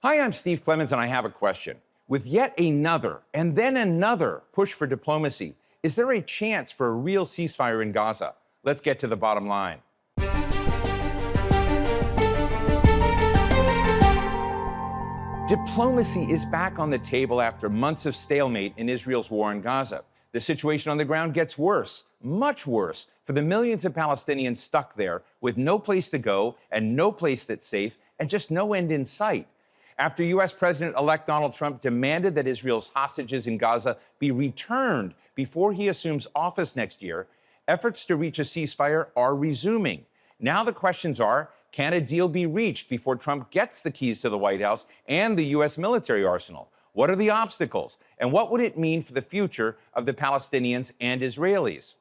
Hi, I'm Steve Clemons, and I have a question. With yet another and then another push for diplomacy, is there a chance for a real ceasefire in Gaza? Let's get to the bottom line. Diplomacy is back on the table after months of stalemate in Israel's war in Gaza. The situation on the ground gets worse, much worse, for the millions of Palestinians stuck there with no place to go and no place that's safe and just no end in sight. After U.S. President-elect Donald Trump demanded that Israel's hostages in Gaza be returned before he assumes office next year, efforts to reach a ceasefire are resuming. Now the questions are, can a deal be reached before Trump gets the keys to the White House and the U.S. military arsenal? What are the obstacles? And what would it mean for the future of the Palestinians and Israelis?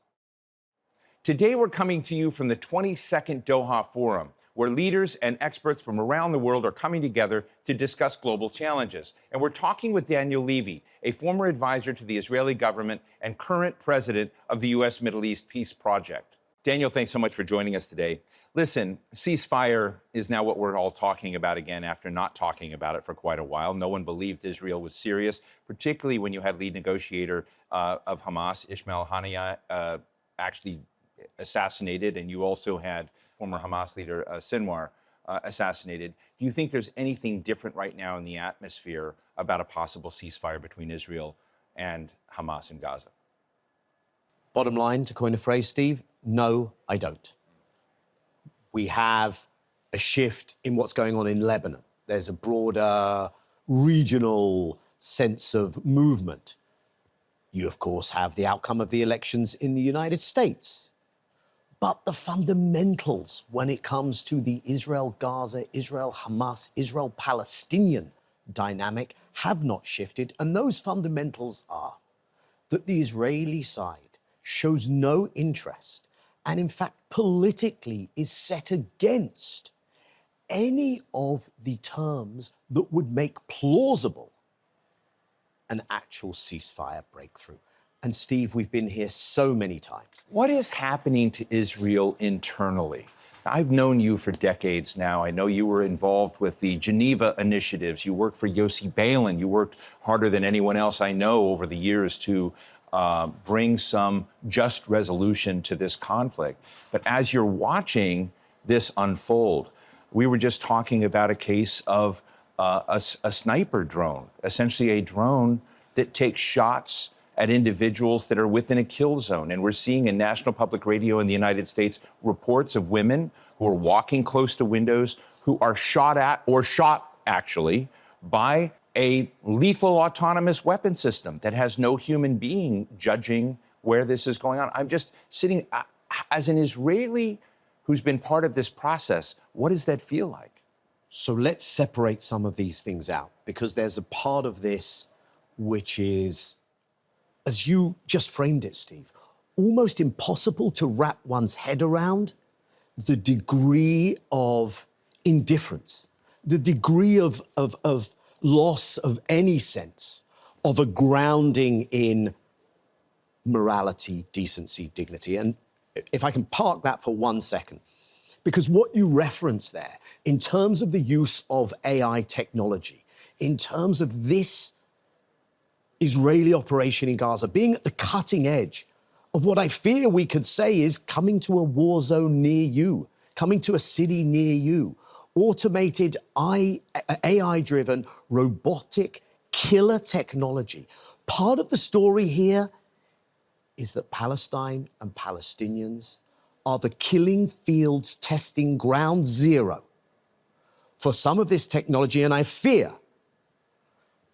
Today, we're coming to you from the 22nd Doha Forum, where leaders and experts from around the world are coming together to discuss global challenges. And we're talking with Daniel Levy, a former advisor to the Israeli government and current president of the U.S. Middle East Peace Project. Daniel, thanks so much for joining us today. Listen, ceasefire is now what we're all talking about again after not talking about it for quite a while. No one believed Israel was serious, particularly when you had lead negotiator of Hamas, Ismail Haniyeh, actually assassinated, and you also had former Hamas leader Sinwar assassinated. Do you think there's anything different right now in the atmosphere about a possible ceasefire between Israel and Hamas in Gaza? Bottom line, to coin a phrase, Steve, no, I don't. We have a shift in what's going on in Lebanon. There's a broader regional sense of movement. You, of course, have the outcome of the elections in the United States. But the fundamentals when it comes to the Israel-Gaza, Israel-Hamas, Israel-Palestinian dynamic have not shifted. And those fundamentals are that the Israeli side shows no interest and, in fact, politically is set against any of the terms that would make plausible an actual ceasefire breakthrough. And, Steve, we've been here so many times. What is happening to Israel internally? I've known you for decades now. I know you were involved with the Geneva initiatives. You worked for Yossi Beilin. You worked harder than anyone else I know over the years to bring some just resolution to this conflict. But as you're watching this unfold, we were just talking about a case of a sniper drone, essentially a drone that takes shots at individuals that are within a kill zone. And we're seeing in national public radio in the United States reports of women who are walking close to windows who are shot at, or shot actually, by a lethal autonomous weapon system that has no human being judging where this is going on. I'm just sitting, as an Israeli who's been part of this process, what does that feel like? So let's separate some of these things out, because there's a part of this which is, as you just framed it, Steve, almost impossible to wrap one's head around the degree of indifference, the degree of loss of any sense of a grounding in morality, decency, dignity. And if I can park that for 1 second, because what you reference there, in terms of the use of AI technology, in terms of this Israeli operation in Gaza being at the cutting edge of what I fear we could say is coming to a war zone near you, coming to a city near you, automated AI-driven robotic killer technology. Part of the story here is that Palestine and Palestinians are the killing fields testing ground zero for some of this technology. And I fear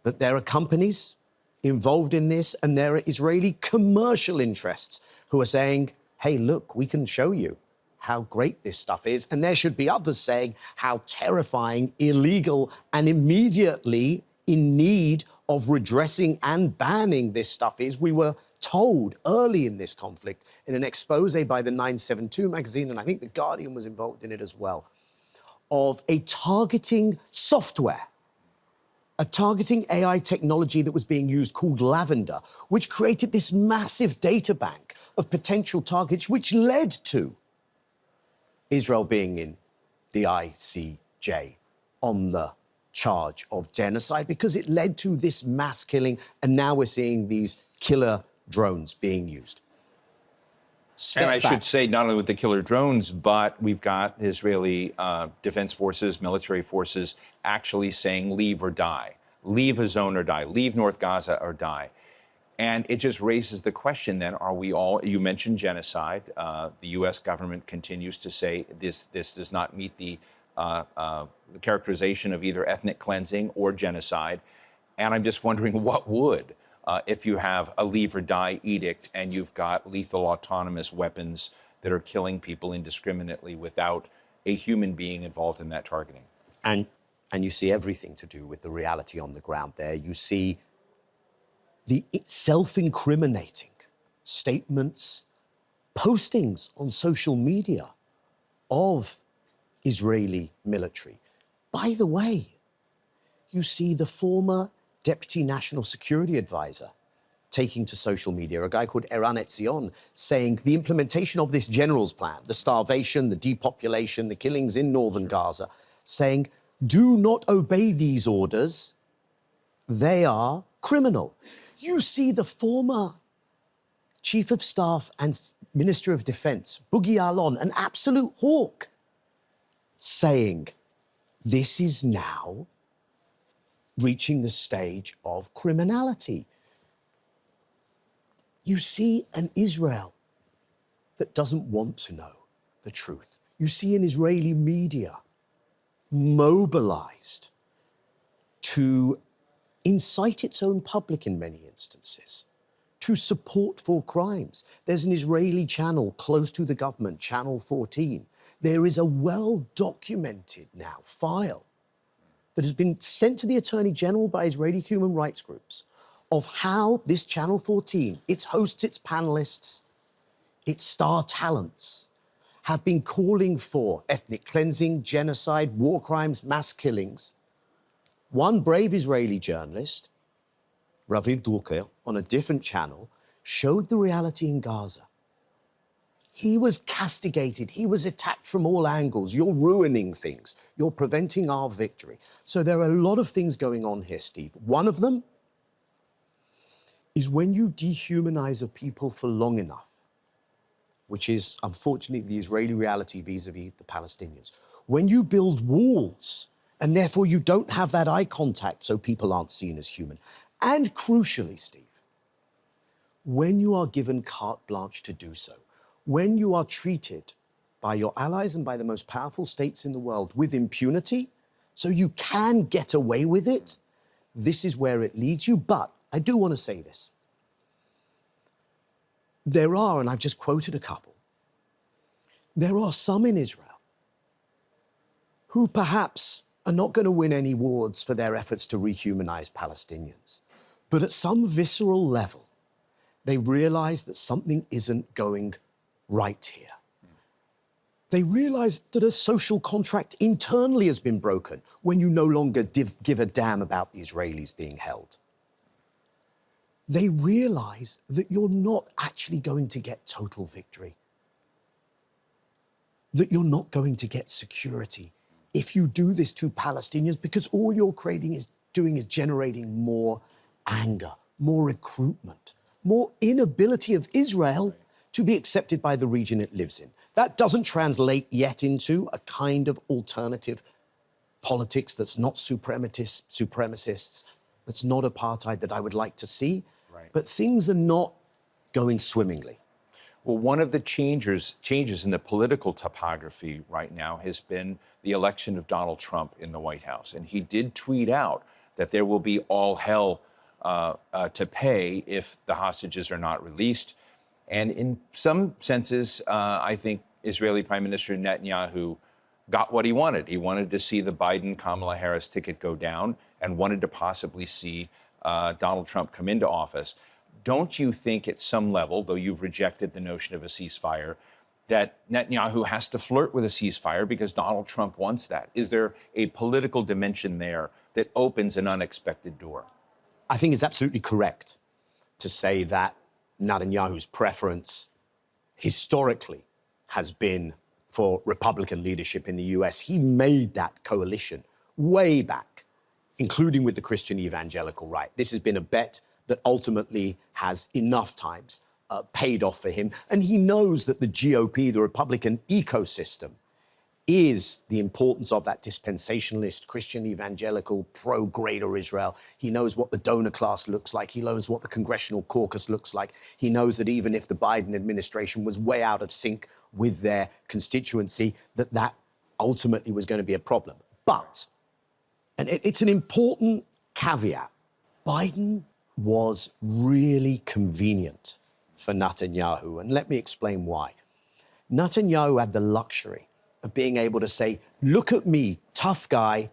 that there are companies involved in this and there are Israeli commercial interests who are saying, hey, look, we can show you how great this stuff is. And there should be others saying how terrifying, illegal, and immediately in need of redressing and banning this stuff is. We were told early in this conflict in an expose by the 972 magazine, and I think The Guardian was involved in it as well, of a targeting software, a targeting AI technology that was being used called Lavender, which created this massive data bank of potential targets, which led to Israel being in the ICJ on the charge of genocide because it led to this mass killing, and now we're seeing these killer drones being used. And I should say, not only with the killer drones, but we've got Israeli defense forces, military forces actually saying leave or die, leave a zone or die, leave North Gaza or die. And it just raises the question then, are we all, you mentioned genocide. The U.S. government continues to say this does not meet the characterization of either ethnic cleansing or genocide. And I'm just wondering what would, if you have a leave or die edict and you've got lethal autonomous weapons that are killing people indiscriminately without a human being involved in that targeting. And you see everything to do with the reality on the ground there. You see the self-incriminating statements, postings on social media of Israeli military. By the way, you see the former Deputy National Security Advisor taking to social media, a guy called Eran Etzion, saying the implementation of this general's plan, the starvation, the depopulation, the killings in northern Gaza, saying, do not obey these orders. They are criminal. You see the former Chief of Staff and Minister of Defense, Bughi Ya'alon, an absolute hawk, saying this is now reaching the stage of criminality. You see an Israel that doesn't want to know the truth. You see an Israeli media mobilized to incite its own public in many instances, to support for crimes. There's an Israeli channel close to the government, Channel 14. There is a well-documented now file that has been sent to the Attorney General by Israeli human rights groups of how this Channel 14, its hosts, its panelists, its star talents, have been calling for ethnic cleansing, genocide, war crimes, mass killings. One brave Israeli journalist, Raviv Drucker, on a different channel, showed the reality in Gaza. He was castigated. He was attacked from all angles. You're ruining things. You're preventing our victory. So there are a lot of things going on here, Steve. One of them is when you dehumanize a people for long enough, which is, unfortunately, the Israeli reality vis-a-vis the Palestinians. When you build walls, and therefore you don't have that eye contact so people aren't seen as human. And crucially, Steve, when you are given carte blanche to do so, when you are treated by your allies and by the most powerful states in the world with impunity, so you can get away with it, this is where it leads you. But I do want to say this. There are, and I've just quoted a couple, there are some in Israel who perhaps are not going to win any awards for their efforts to rehumanize Palestinians. But at some visceral level, they realize that something isn't going right here. They realize that a social contract internally has been broken when you no longer give a damn about the Israelis being held. They realize that you're not actually going to get total victory, that you're not going to get security if you do this to Palestinians, because all you're doing is generating more anger, more recruitment, more inability of Israel to be accepted by the region it lives in. That doesn't translate yet into a kind of alternative politics that's not supremacists, that's not apartheid that I would like to see. Right. But things are not going swimmingly. Well, one of the changes in the political topography right now has been the election of Donald Trump in the White House. And he did tweet out that there will be all hell to pay if the hostages are not released. And in some senses, I think Israeli Prime Minister Netanyahu got what he wanted. He wanted to see the Biden-Kamala Harris ticket go down and wanted to possibly see Donald Trump come into office. Don't you think at some level, though you've rejected the notion of a ceasefire, that Netanyahu has to flirt with a ceasefire because Donald Trump wants that? Is there a political dimension there that opens an unexpected door? I think it's absolutely correct to say that Netanyahu's preference historically has been for Republican leadership in the US. He made that coalition way back including with the Christian evangelical right. This has been a bet that ultimately has enough times paid off for him. And he knows that the GOP, the Republican ecosystem, is the importance of that dispensationalist, Christian evangelical, pro-Greater Israel. He knows what the donor class looks like. He knows what the congressional caucus looks like. He knows that even if the Biden administration was way out of sync with their constituency, that ultimately was going to be a problem. But, and it's an important caveat, Biden was really convenient for Netanyahu. And let me explain why. Netanyahu had the luxury of being able to say, look at me, tough guy,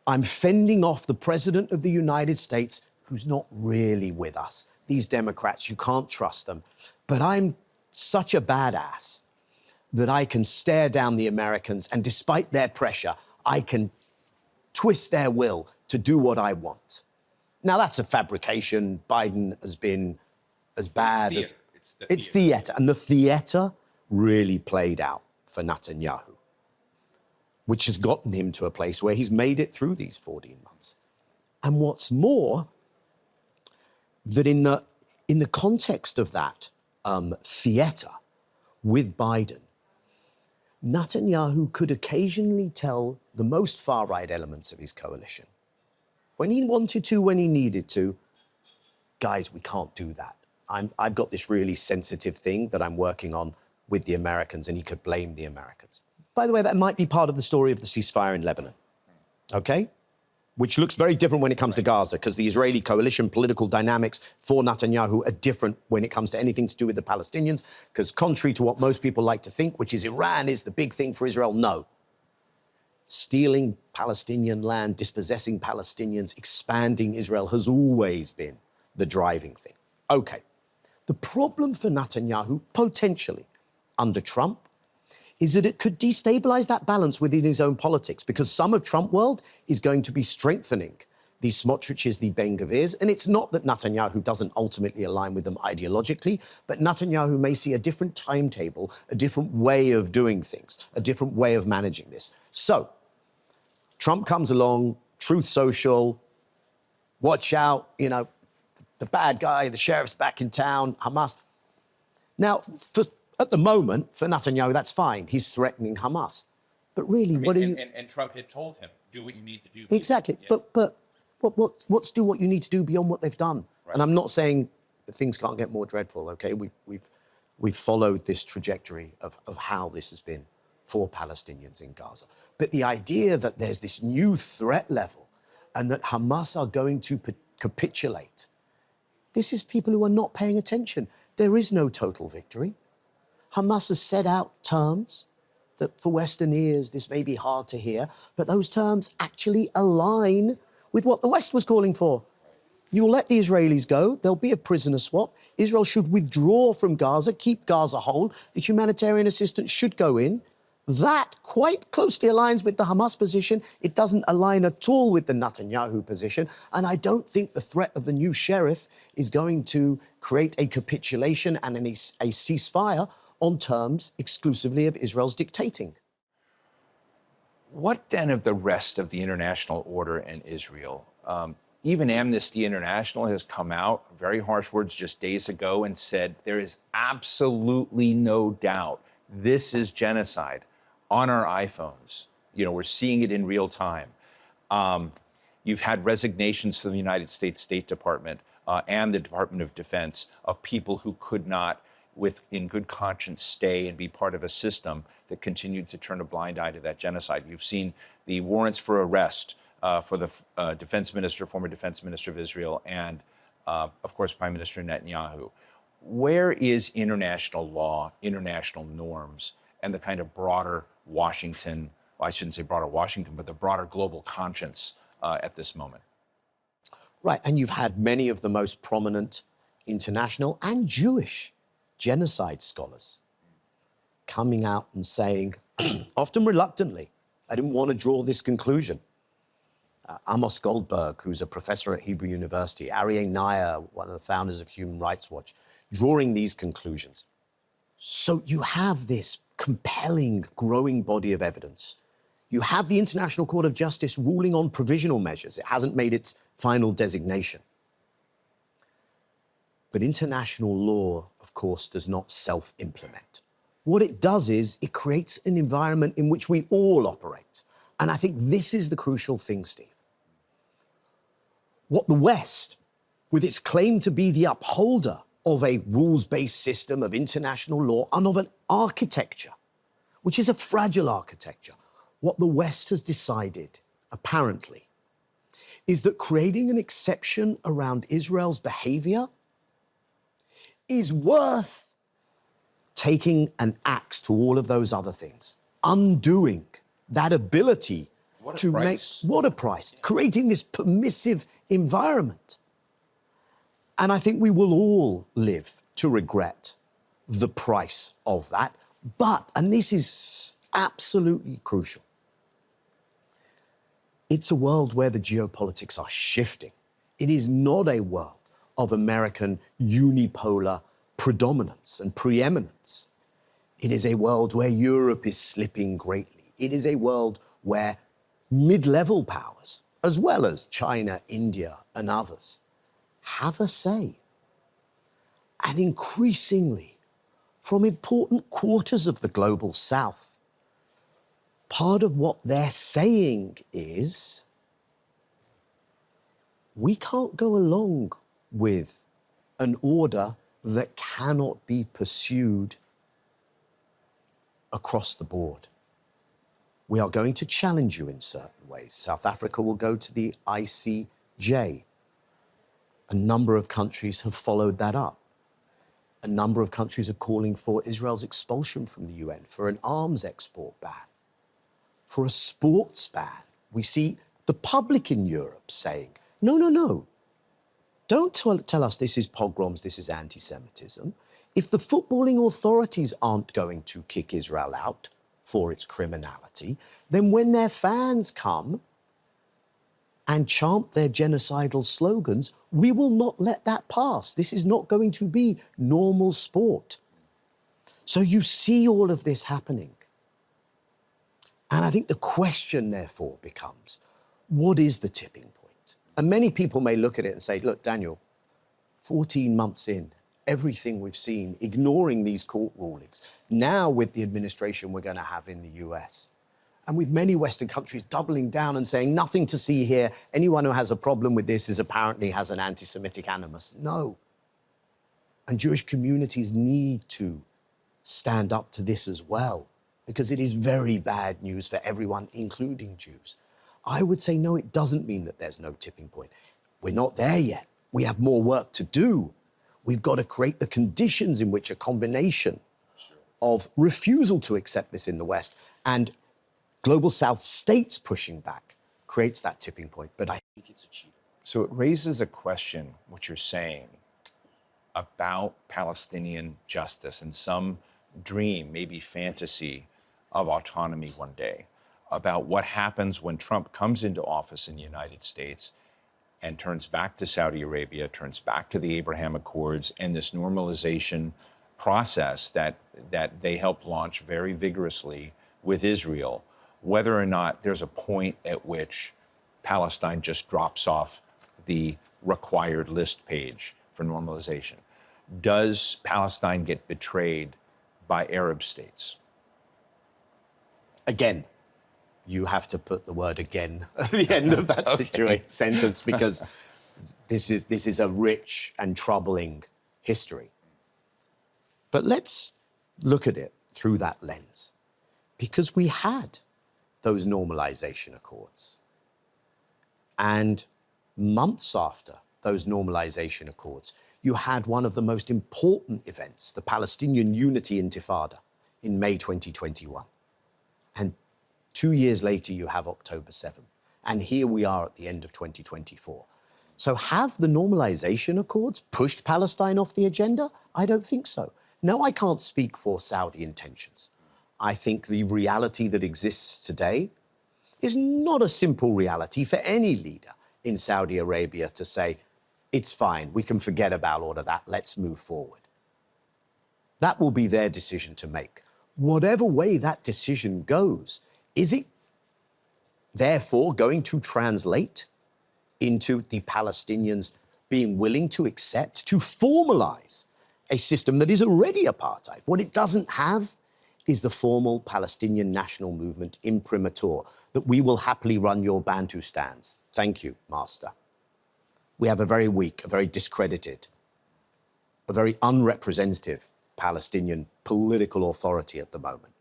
I'm fending off the president of the United States who's not really with us. These Democrats, you can't trust them. But I'm such a badass that I can stare down the Americans, and despite their pressure, I can twist their will to do what I want. Now, that's a fabrication. Biden has been as bad as... It's theater. And the theater really played out for Netanyahu, which has gotten him to a place where he's made it through these 14 months. And what's more, that in the context of that theater with Biden, Netanyahu could occasionally tell the most far-right elements of his coalition, when he wanted to, when he needed to, guys, we can't do that. I've got this really sensitive thing that I'm working on with the Americans, and he could blame the Americans. By the way, that might be part of the story of the ceasefire in Lebanon, okay? Which looks very different when it comes to Gaza, because the Israeli coalition political dynamics for Netanyahu are different when it comes to anything to do with the Palestinians, because contrary to what most people like to think, which is Iran is the big thing for Israel, no. Stealing Palestinian land, dispossessing Palestinians, expanding Israel has always been the driving thing. Okay. The problem for Netanyahu, potentially, under Trump, is that it could destabilize that balance within his own politics, because some of Trump world is going to be strengthening the Smotriches, the Ben-Gvirs, and it's not that Netanyahu doesn't ultimately align with them ideologically, but Netanyahu may see a different timetable, a different way of doing things, a different way of managing this. So, Trump comes along, Truth Social, watch out, you know, the bad guy, the sheriff's back in town, Hamas. Now, at the moment, for Netanyahu, that's fine. He's threatening Hamas. But really, what are you... And Trump had told him, do what you need to do. Exactly. Yeah. But what's do what you need to do beyond what they've done? Right. And I'm not saying that things can't get more dreadful, OK? We've followed this trajectory of how this has been for Palestinians in Gaza. But the idea that there's this new threat level and that Hamas are going to capitulate, this is people who are not paying attention. There is no total victory. Hamas has set out terms that for Western ears, this may be hard to hear, but those terms actually align with what the West was calling for. You'll let the Israelis go, there'll be a prisoner swap, Israel should withdraw from Gaza, keep Gaza whole, the humanitarian assistance should go in. That quite closely aligns with the Hamas position. It doesn't align at all with the Netanyahu position. And I don't think the threat of the new sheriff is going to create a capitulation and a ceasefire on terms exclusively of Israel's dictating. What then of the rest of the international order and Israel? Even Amnesty International has come out, very harsh words just days ago, and said there is absolutely no doubt this is genocide on our iPhones. You know, we're seeing it in real time. You've had resignations from the United States State Department and the Department of Defense of people who could not, in good conscience, stay and be part of a system that continued to turn a blind eye to that genocide. You've seen the warrants for arrest for the defense minister, former defense minister of Israel, and, of course, Prime Minister Netanyahu. Where is international law, international norms, and the kind of broader Washington, well, I shouldn't say broader Washington, but the broader global conscience at this moment? Right, and you've had many of the most prominent international and Jewish genocide scholars coming out and saying, often reluctantly, I didn't want to draw this conclusion. Amos Goldberg, who's a professor at Hebrew University, Aryeh Nair, one of the founders of Human Rights Watch, drawing these conclusions. So you have this compelling, growing body of evidence. You have the International Court of Justice ruling on provisional measures. It hasn't made its final designation. But international law, of course, does not self-implement. What it does is it creates an environment in which we all operate. And I think this is the crucial thing, Steve. What the West, with its claim to be the upholder of a rules-based system of international law and of an architecture, which is a fragile architecture, what the West has decided, apparently, is that creating an exception around Israel's behavior is worth taking an axe to all of those other things, undoing that ability to make... What a price. Creating this permissive environment. And I think we will all live to regret the price of that. But, and this is absolutely crucial, it's a world where the geopolitics are shifting. It is not a world of American unipolar predominance and preeminence. It is a world where Europe is slipping greatly. It is a world where mid-level powers, as well as China, India, and others, have a say. And increasingly, from important quarters of the global South, part of what they're saying is, we can't go along with an order that cannot be pursued across the board. We are going to challenge you in certain ways. South Africa will go to the ICJ. A number of countries have followed that up. A number of countries are calling for Israel's expulsion from the UN, for an arms export ban, for a sports ban. We see the public in Europe saying, no, no, no. Don't tell us this is pogroms, this is anti-Semitism. If the footballing authorities aren't going to kick Israel out for its criminality, then when their fans come and chant their genocidal slogans, we will not let that pass. This is not going to be normal sport. So you see all of this happening. And I think the question, therefore, becomes, what is the tipping point? And many people may look at it and say, look, Daniel, 14 months in, everything we've seen, ignoring these court rulings, now with the administration we're going to have in the US, and with many Western countries doubling down and saying, nothing to see here, anyone who has a problem with this is apparently has an anti-Semitic animus. No. And Jewish communities need to stand up to this as well, because it is very bad news for everyone, including Jews. I would say, no, it doesn't mean that there's no tipping point. We're not there yet. We have more work to do. We've got to create the conditions in which a combination of refusal to accept this in the West and global South states pushing back creates that tipping point. But I think it's achievable. So it raises a question, what you're saying, about Palestinian justice and some dream, maybe fantasy, of autonomy one day, about what happens when Trump comes into office in the United States and turns back to Saudi Arabia, turns back to the Abraham Accords and this normalization process that they helped launch very vigorously with Israel, whether or not there's a point at which Palestine just drops off the required list page for normalization. Does Palestine get betrayed by Arab states? Again, you have to put the word again at the end of that sentence, because this is a rich and troubling history. But let's look at it through that lens, because we had those normalization accords. And months after those normalization accords, you had one of the most important events, the Palestinian Unity Intifada in May 2021. And 2 years later, you have October 7th. And here we are at the end of 2024. So have the normalization accords pushed Palestine off the agenda? I don't think so. No, I can't speak for Saudi intentions. I think the reality that exists today is not a simple reality for any leader in Saudi Arabia to say, it's fine, we can forget about all of that, let's move forward. That will be their decision to make. Whatever way that decision goes, is it therefore going to translate into the Palestinians being willing to accept, to formalize a system that is already apartheid. What it doesn't have is the formal Palestinian national movement imprimatur, that we will happily run your Bantustans. Thank you, master. We have a very weak, a very discredited, a very unrepresentative Palestinian political authority at the moment.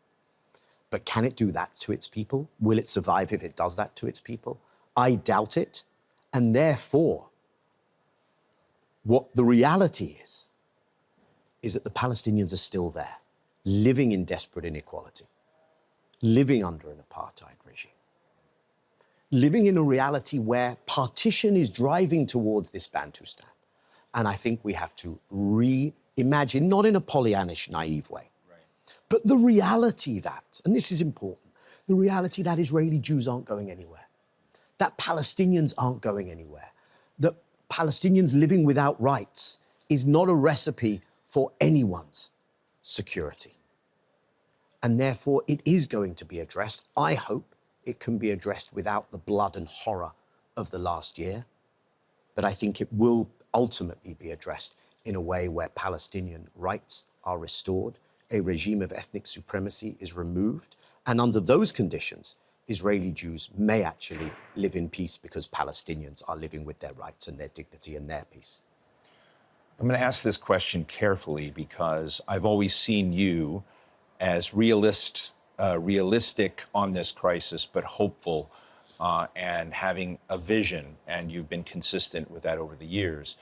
But can it do that to its people? Will it survive if it does that to its people? I doubt it. And therefore, what the reality is that the Palestinians are still there, living in desperate inequality, living under an apartheid regime, living in a reality where partition is driving towards this Bantustan. And I think we have to reimagine, not in a Pollyannish, naive way, but the reality that, and this is important, the reality that Israeli Jews aren't going anywhere, that Palestinians aren't going anywhere, that Palestinians living without rights is not a recipe for anyone's security. And therefore, it is going to be addressed. I hope it can be addressed without the blood and horror of the last year. But I think it will ultimately be addressed in a way where Palestinian rights are restored, a regime of ethnic supremacy is removed, and under those conditions, Israeli Jews may actually live in peace because Palestinians are living with their rights and their dignity and their peace. I'm going to ask this question carefully because I've always seen you as realistic on this crisis, but hopeful and having a vision, and you've been consistent with that over the years.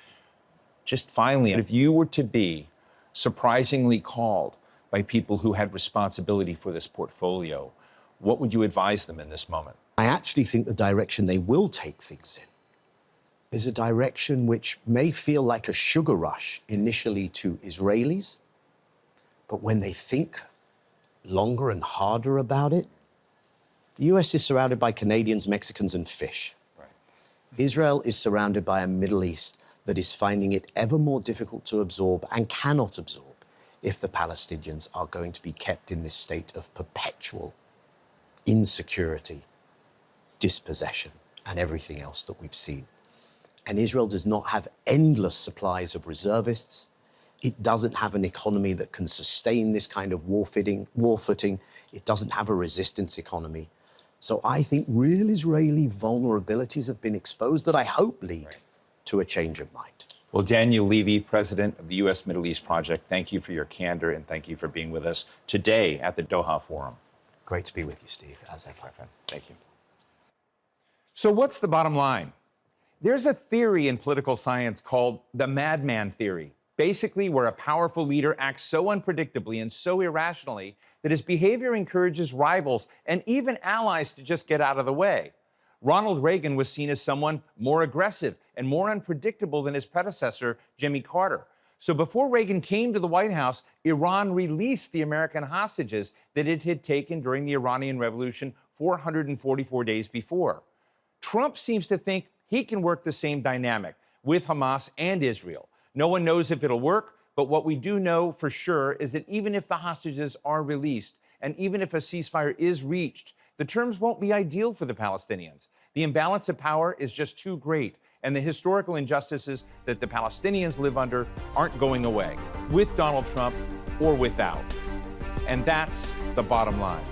Just finally, if you were to be surprisingly called by people who had responsibility for this portfolio, what would you advise them in this moment? I actually think the direction they will take things in is a direction which may feel like a sugar rush initially to Israelis, but when they think longer and harder about it, the US is surrounded by Canadians, Mexicans, and fish. Right. Israel is surrounded by a Middle East that is finding it ever more difficult to absorb and cannot absorb if the Palestinians are going to be kept in this state of perpetual insecurity, dispossession, and everything else that we've seen. And Israel does not have endless supplies of reservists. It doesn't have an economy that can sustain this kind of war footing. It doesn't have a resistance economy. So I think real Israeli vulnerabilities have been exposed that I hope lead to a change of mind. Well, Daniel Levy, president of the U.S. Middle East Project, thank you for your candor and thank you for being with us today at the Doha Forum. Great to be with you, Steve, as ever. Thank you. So what's the bottom line? There's a theory in political science called the madman theory, basically where a powerful leader acts so unpredictably and so irrationally that his behavior encourages rivals and even allies to just get out of the way. Ronald Reagan was seen as someone more aggressive and more unpredictable than his predecessor, Jimmy Carter. So before Reagan came to the White House, Iran released the American hostages that it had taken during the Iranian Revolution 444 days before. Trump seems to think he can work the same dynamic with Hamas and Israel. No one knows if it'll work, but what we do know for sure is that even if the hostages are released, and even if a ceasefire is reached, the terms won't be ideal for the Palestinians. The imbalance of power is just too great, and the historical injustices that the Palestinians live under aren't going away, with Donald Trump or without. And that's the bottom line.